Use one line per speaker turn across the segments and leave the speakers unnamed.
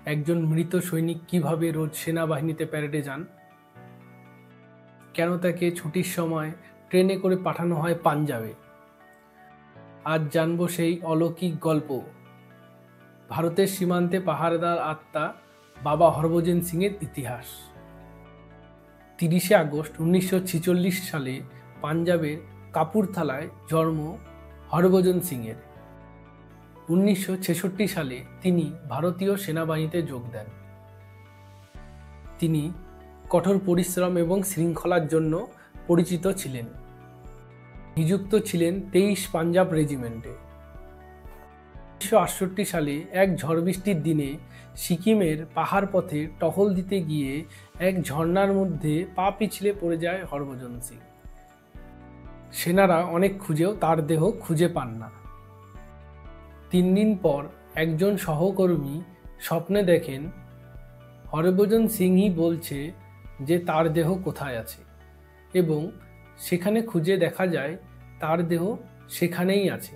একজন মৃত সৈনিক কিভাবে রোজ সেনাবাহিনীতে প্যারেডে যান, কেন তাকে ছুটির সময় ট্রেনে করে পাঠানো হয় পাঞ্জাবে। আজ জানবো সেই অলৌকিক গল্প, ভারতের সীমান্তে পাহারাদার আত্মা বাবা হরভজন সিংয়ের ইতিহাস। 30শে আগস্ট 1946 সালে পাঞ্জাবের কাপুরথালায় জন্ম হরভজন সিংয়ের। 1966 সালে তিনি ভারতীয় সেনাবাহিনীতে যোগ দেন। তিনি কঠোর পরিশ্রম এবং শৃঙ্খলার জন্য পরিচিত ছিলেন। নিযুক্ত ছিলেন 23 পাঞ্জাব রেজিমেন্টে। 1968 সালে এক ঝড় বৃষ্টির দিনে সিকিমের পাহাড় পথে টহল দিতে গিয়ে এক ঝর্ণার মধ্যে পা পিছলে পড়ে যায় হরভজন সিং। সেনারা অনেক খুঁজেও তার দেহ খুঁজে পান না। 3 দিন পর একজন সহকর্মী স্বপ্নে দেখেন হরভজন সিংই বলছে যে তার দেহ কোথায় আছে, এবং সেখানে খুঁজে দেখা যায় তার দেহ সেখানেই আছে।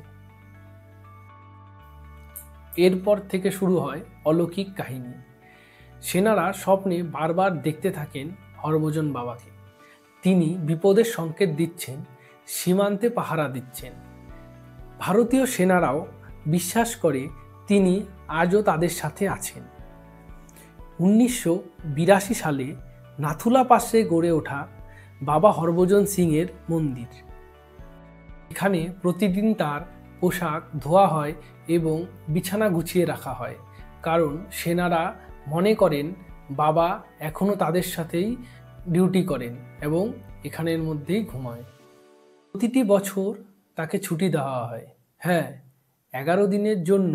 এরপর থেকে শুরু হয় অলৌকিক কাহিনী। সেনারা স্বপ্নে বারবার দেখতে থাকেন হরভজন বাবাকে। তিনি বিপদের সংকেত দিচ্ছেন, সীমান্তে পাহারা দিচ্ছেন। ভারতীয় সেনারাও বিশ্বাস করে তিনি আজও তাদের সাথে আছেন। 1982 সালে নাথুলা পাসে গড়ে ওঠা বাবা হরভজন সিংয়ের মন্দির। এখানে প্রতিদিন তার পোশাক ধোয়া হয় এবং বিছানা গুছিয়ে রাখা হয়, কারণ সেনারা মনে করেন বাবা এখনও তাদের সাথেই ডিউটি করেন এবং এখানের মধ্যেই ঘুমায়। প্রতিটি বছর তাকে ছুটি দেওয়া হয়। হ্যাঁ, 11 দিনের জন্য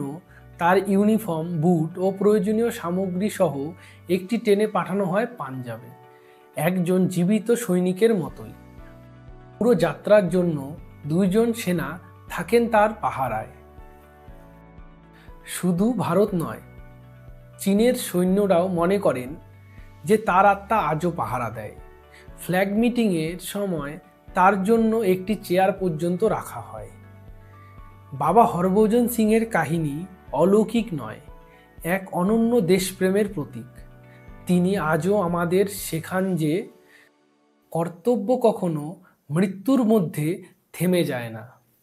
তার ইউনিফর্ম, বুট ও প্রয়োজনীয় সামগ্রী সহ একটি ট্রেনে পাঠানো হয় পাঞ্জাবে, একজন জীবিত সৈনিকের মতোই। পুরো যাত্রার জন্য 2 জন সেনা থাকেন তার পাহারায়। শুধু ভারত নয়, চীনের সৈন্যরাও মনে করেন যে তার আত্মা আজও পাহারা দেয়। ফ্ল্যাগ মিটিংয়ের সময় তার জন্য একটি চেয়ার পর্যন্ত রাখা হয়। বাবা হরভজন সিংয়ের কাহিনী অলৌকিক নয়, এক অনন্য দেশপ্রেমের প্রতীক। তিনি আজও আমাদের শেখান যে কর্তব্য কখনো মৃত্যুর মধ্যে থেমে যায় না।